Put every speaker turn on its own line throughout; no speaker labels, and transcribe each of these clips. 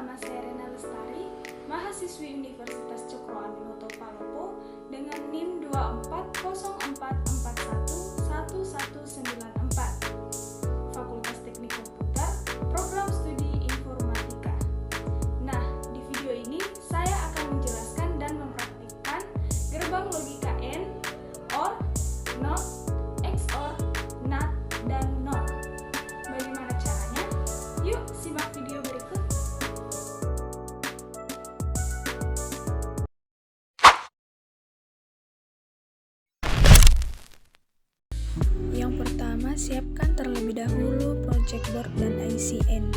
Nama saya Rena Lestari, mahasiswi Universitas Cokroaminoto Palopo dengan NIM 2404411194, Fakultas Teknik Komputer, Program Studi Informatika. Nah, di video ini saya akan menjelaskan dan mempraktikkan gerbang logika AND, OR, NOT, XOR, NAT, dan NOR. Bagaimana caranya? Yuk simak video berikut. Yang pertama, siapkan terlebih dahulu project board dan IC N.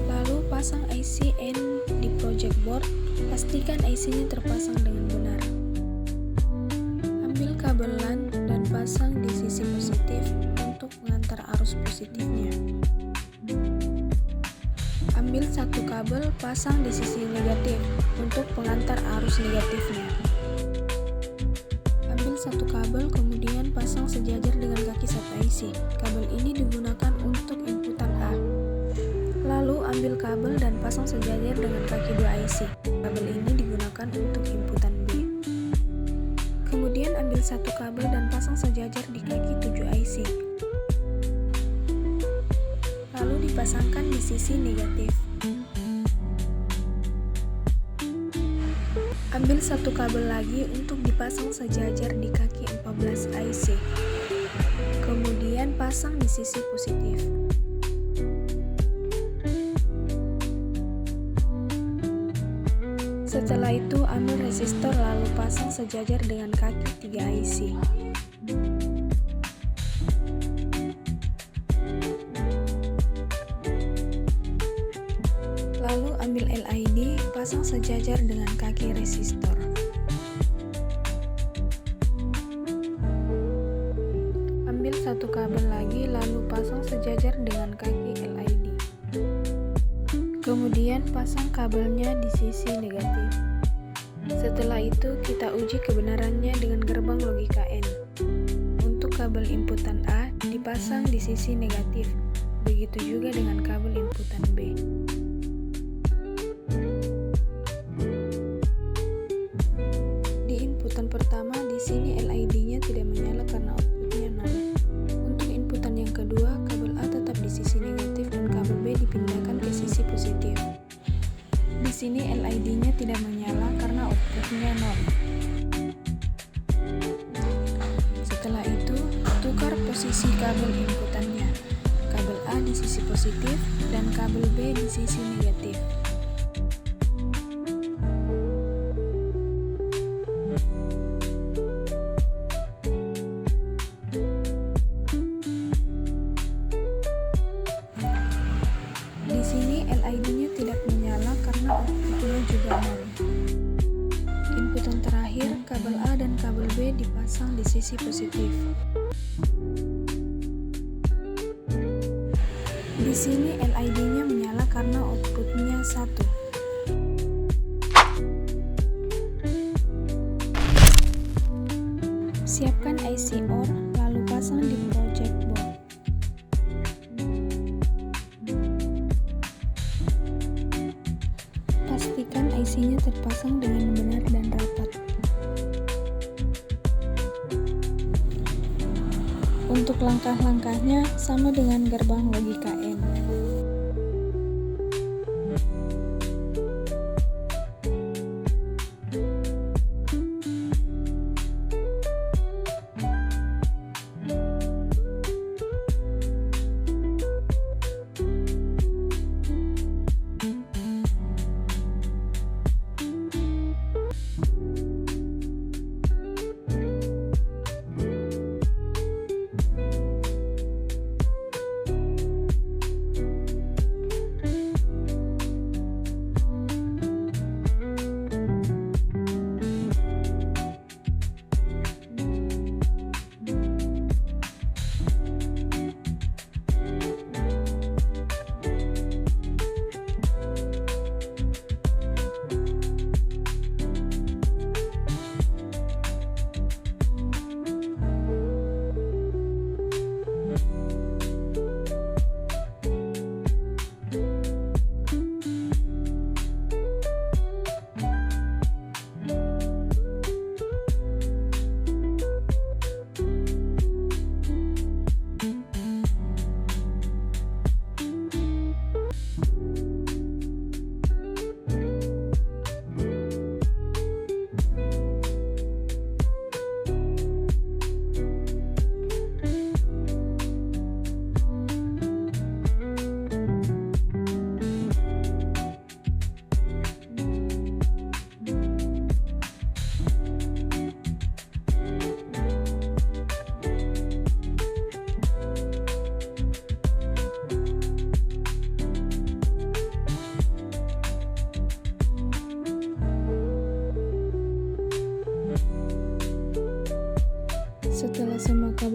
Lalu pasang IC N di project board, pastikan IC-nya terpasang dengan benar. Ambil kabel LAN dan pasang di sisi positif untuk mengantar arus positifnya. Ambil satu kabel, pasang di sisi negatif untuk pengantar arus negatifnya. Ambil satu kabel, kemudian pasang sejajar dengan kaki satu IC. Kabel ini digunakan untuk inputan A. Lalu ambil kabel dan pasang sejajar dengan kaki dua IC. Kabel ini digunakan untuk inputan B. Kemudian ambil satu kabel dan pasang sejajar di kaki 7 IC. Lalu dipasangkan di sisi negatif. Ambil satu kabel lagi untuk dipasang sejajar di kaki 14 IC. Kemudian pasang di sisi positif. Setelah itu ambil resistor lalu pasang sejajar dengan kaki 3 IC. Lalu ambil LED, pasang sejajar dengan kaki resistor. Ambil satu kabel lagi lalu pasang sejajar dengan kaki LED. Kemudian pasang kabelnya di sisi negatif. Setelah itu kita uji kebenarannya dengan gerbang logika N. Untuk kabel inputan A dipasang di sisi negatif. Begitu juga dengan kabel inputan B. Pertama, di sini LED-nya tidak menyala karena outputnya 0. Untuk inputan yang kedua, kabel A tetap di sisi negatif dan kabel B dipindahkan ke sisi positif. Di sini LED-nya tidak menyala karena outputnya 0. Setelah itu, tukar posisi kabel inputannya. Kabel A di sisi positif dan kabel B di sisi negatif. Di sini LED-nya tidak menyala karena outputnya juga 0. Inputan terakhir, kabel A dan kabel B dipasang di sisi positif. Di sini LED-nya menyala karena outputnya 1. Siapkan IC OR lalu pasang di project board. Pastikan IC-nya terpasang dengan benar dan rapat. Untuk langkah-langkahnya sama dengan gerbang logika N.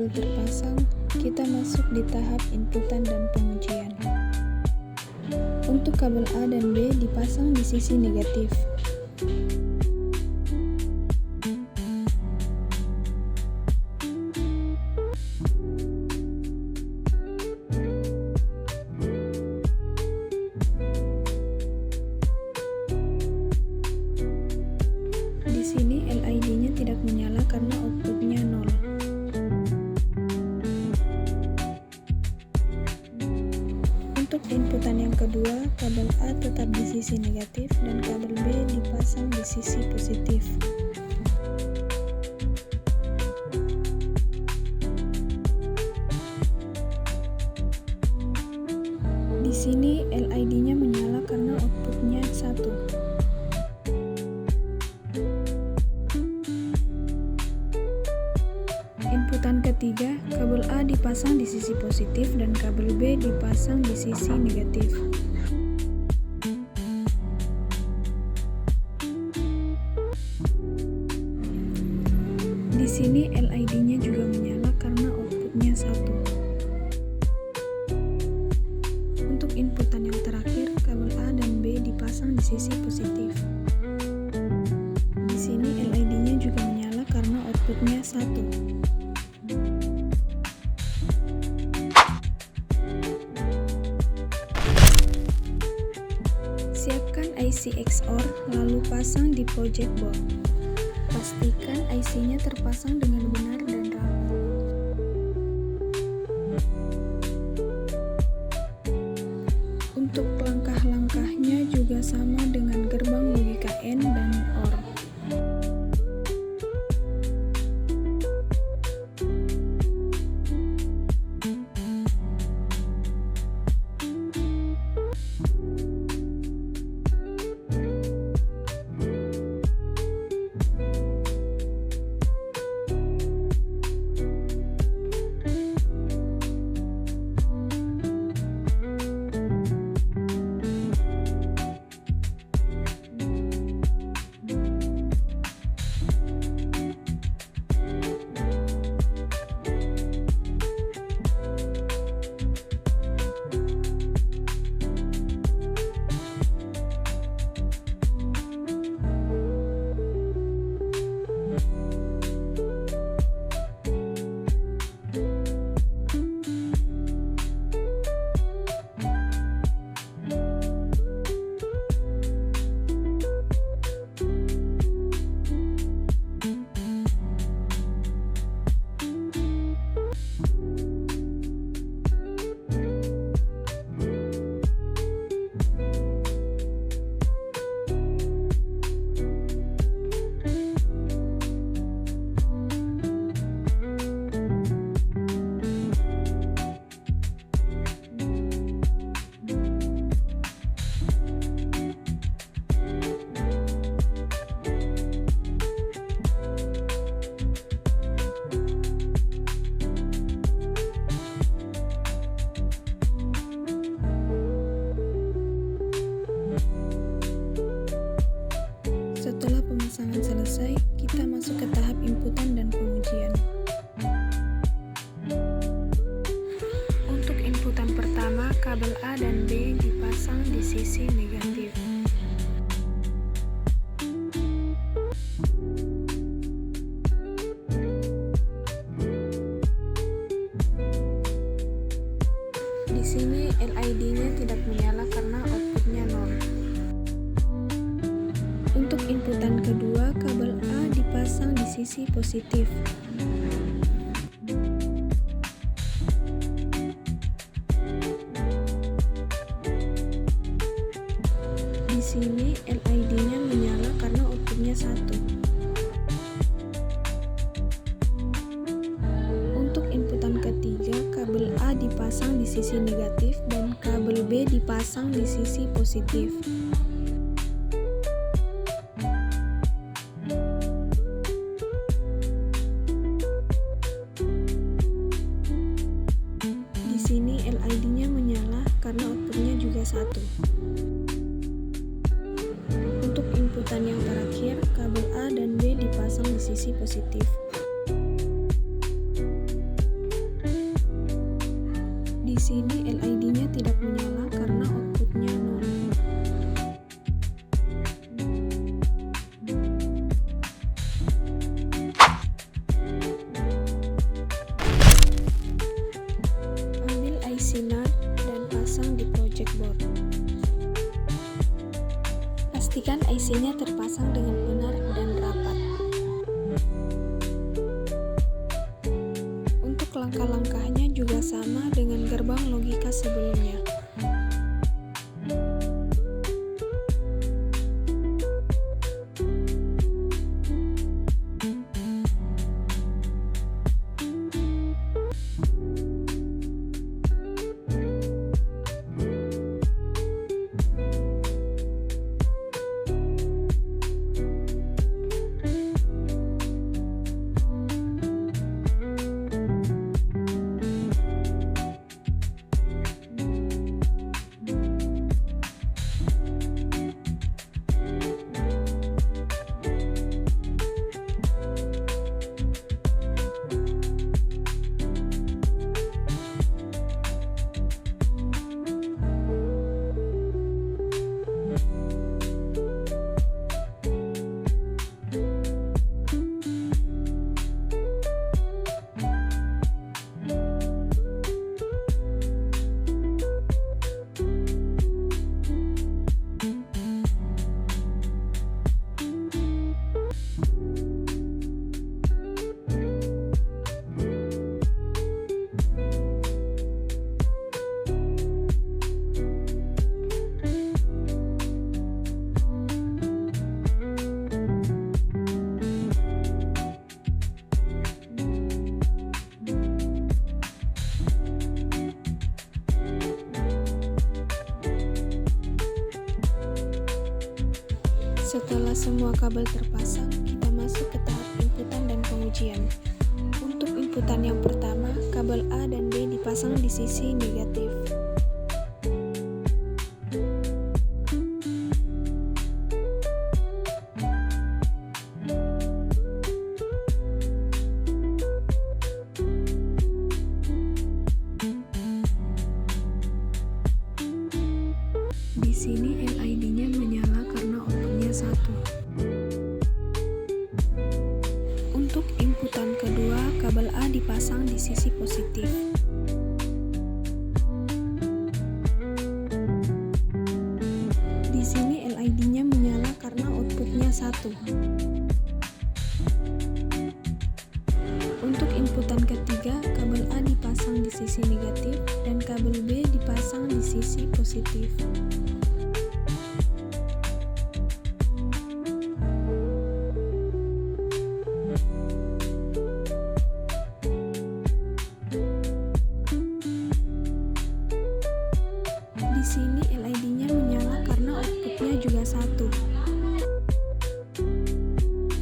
kabel terpasang, kita masuk di tahap inputan dan pengujian. Untuk kabel A dan B dipasang di sisi negatif. Di sini LED-nya tidak menyala karena outputnya 0. Untuk inputan yang kedua, kabel A tetap di sisi negatif dan kabel B dipasang di sisi positif. Di sini LED-nya menyala karena outputnya 1. Inputan ketiga, kabel A dipasang di sisi positif dan kabel B dipasang di sisi negatif. Di sini LED-nya juga menyala karena outputnya 1. Untuk inputan yang terakhir, kabel A dan B dipasang di sisi positif. Di sini LED-nya juga menyala karena outputnya 1. Siapkan IC XOR, lalu pasang di project board. Pastikan IC-nya terpasang dengan benar dan rapi. Untuk langkah-langkahnya juga sama dengan gerbang logika AND dan OR. Setelah pemasangan selesai, kita masuk ke tahap inputan dan pengujian. Untuk inputan pertama, kabel A dan B dipasang di sisi negatif. Di sini LED-nya tidak menyala karena outputnya 0. Untuk inputan kedua, kabel A dipasang di sisi positif. Di sini LED-nya menyala karena outputnya 1. Untuk inputan ketiga, kabel A dipasang di sisi negatif dan kabel B dipasang di sisi positif. Di sini LED-nya menyala karena outputnya juga 1. Untuk inputan yang terakhir, kabel A dan B dipasang di sisi positif. Pastikan IC-nya terpasang dengan benar dan rapat. Untuk langkah-langkahnya juga sama dengan gerbang logika sebelumnya. Setelah semua kabel terpasang, kita masuk ke tahap inputan dan pengujian. Untuk inputan yang pertama, kabel A dan B dipasang di sisi negatif. Di sini LED-nya menyala karena outputnya 1. Untuk inputan kedua, kabel A dipasang di sisi positif. Di sini LED-nya menyala karena outputnya 1. Untuk inputan ketiga, kabel A dipasang di sisi negatif dan kabel B dipasang di sisi positif. Di sini LED-nya menyala karena outputnya juga 1.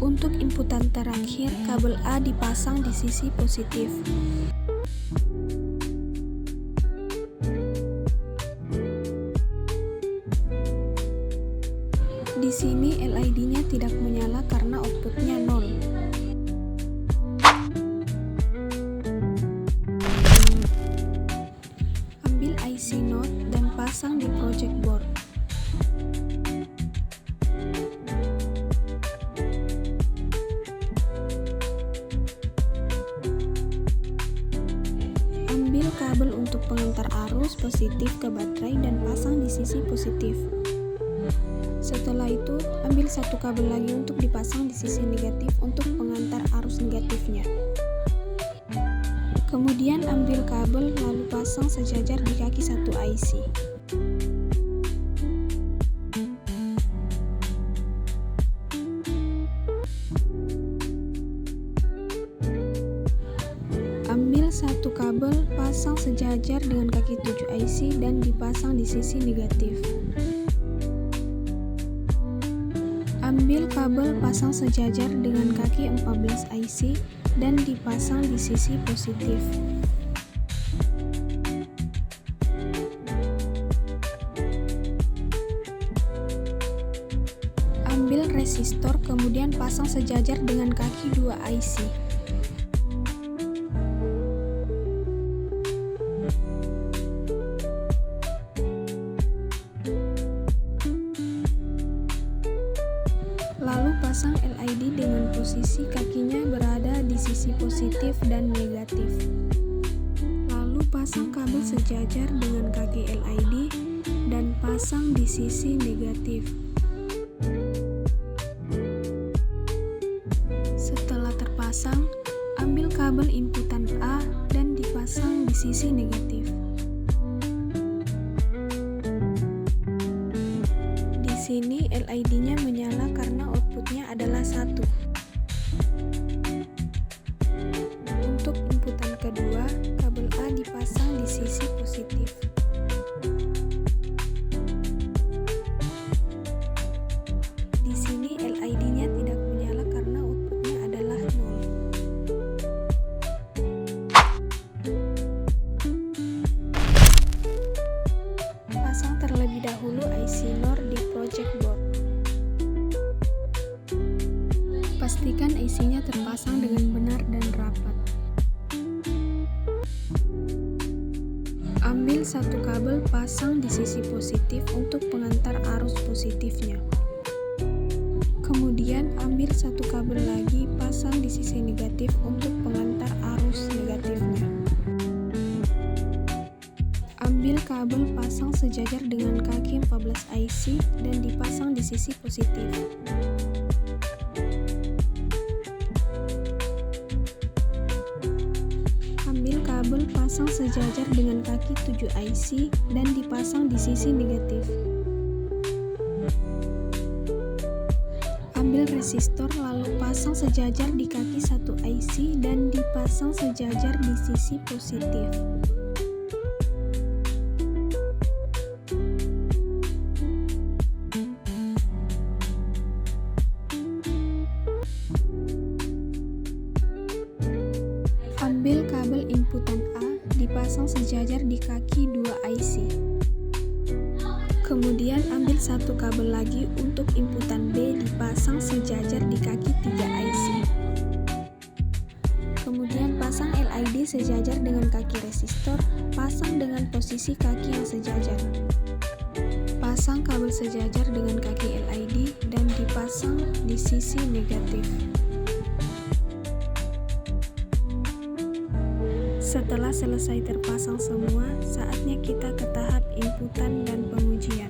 Untuk inputan terakhir, kabel A dipasang di sisi positif. Di sini LED-nya tidak menyala karena outputnya 0. Ambil IC node dan pasang di project board. Ambil kabel untuk pengantar arus positif ke baterai dan pasang di sisi positif. Setelah itu, ambil satu kabel lagi untuk dipasang di sisi negatif untuk pengantar arus negatifnya. Kemudian ambil kabel lalu pasang sejajar di kaki satu IC. Ambil satu kabel, pasang sejajar dengan kaki 7 IC dan dipasang di sisi negatif. Ambil kabel, pasang sejajar dengan kaki 14 IC dan dipasang di sisi positif. Ambil resistor, kemudian pasang sejajar dengan kaki 2 IC. Lalu pasang LED dengan posisi kakinya berada di sisi positif dan negatif. Lalu pasang kabel sejajar dengan kaki LED dan pasang di sisi negatif. Setelah terpasang, ambil kabel inputan A dan dipasang di sisi negatif. Di sini LED-nya menyala karena outputnya adalah 1. Untuk inputan kedua, kabel A dipasang di sisi positif. Di sini LED-nya tidak menyala karena outputnya adalah 0. Pasang terlebih dahulu IC NOR di project board. Pastikan IC-nya terpasang dengan benar dan rapat. Ambil satu kabel pasang di sisi positif untuk pengantar arus positifnya. Kemudian ambil satu kabel lagi pasang di sisi negatif untuk pengantar arus negatifnya. Ambil kabel pasang sejajar dengan kaki 14 IC dan dipasang di sisi positif. Ambil kabel pasang sejajar dengan kaki 7 IC dan dipasang di sisi negatif. Ambil resistor lalu pasang sejajar di kaki 1 IC dan dipasang sejajar di sisi positif. Ambil kabel inputan A dipasang sejajar di kaki 2 IC. Kemudian ambil satu kabel lagi untuk inputan B dipasang sejajar di kaki 3 IC. Kemudian pasang LED sejajar dengan kaki resistor, pasang dengan posisi kaki yang sejajar. Pasang kabel sejajar dengan kaki LED dan dipasang di sisi negatif. Setelah selesai terpasang semua, saatnya kita ke tahap inputan dan pengujian.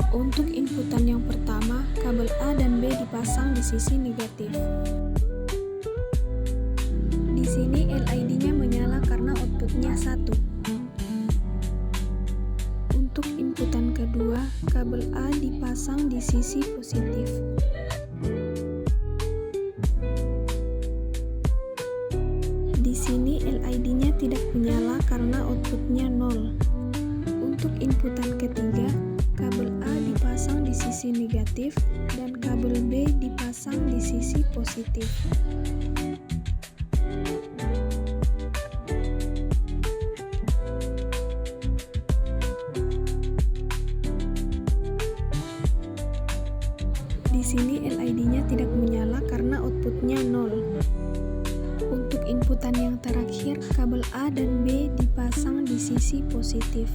Untuk inputan yang pertama, kabel A dan B dipasang di sisi negatif. Di sini LED-nya menyala karena outputnya 1. Untuk inputan kedua, kabel A dipasang di sisi positif. Di sini LED-nya tidak menyala karena outputnya 0. Untuk inputan ketiga, kabel A dipasang di sisi negatif dan kabel B dipasang di sisi positif. Di sini LED-nya tidak menyala karena outputnya 0. Untuk inputan yang terakhir, kabel A dan B dipasang di sisi positif.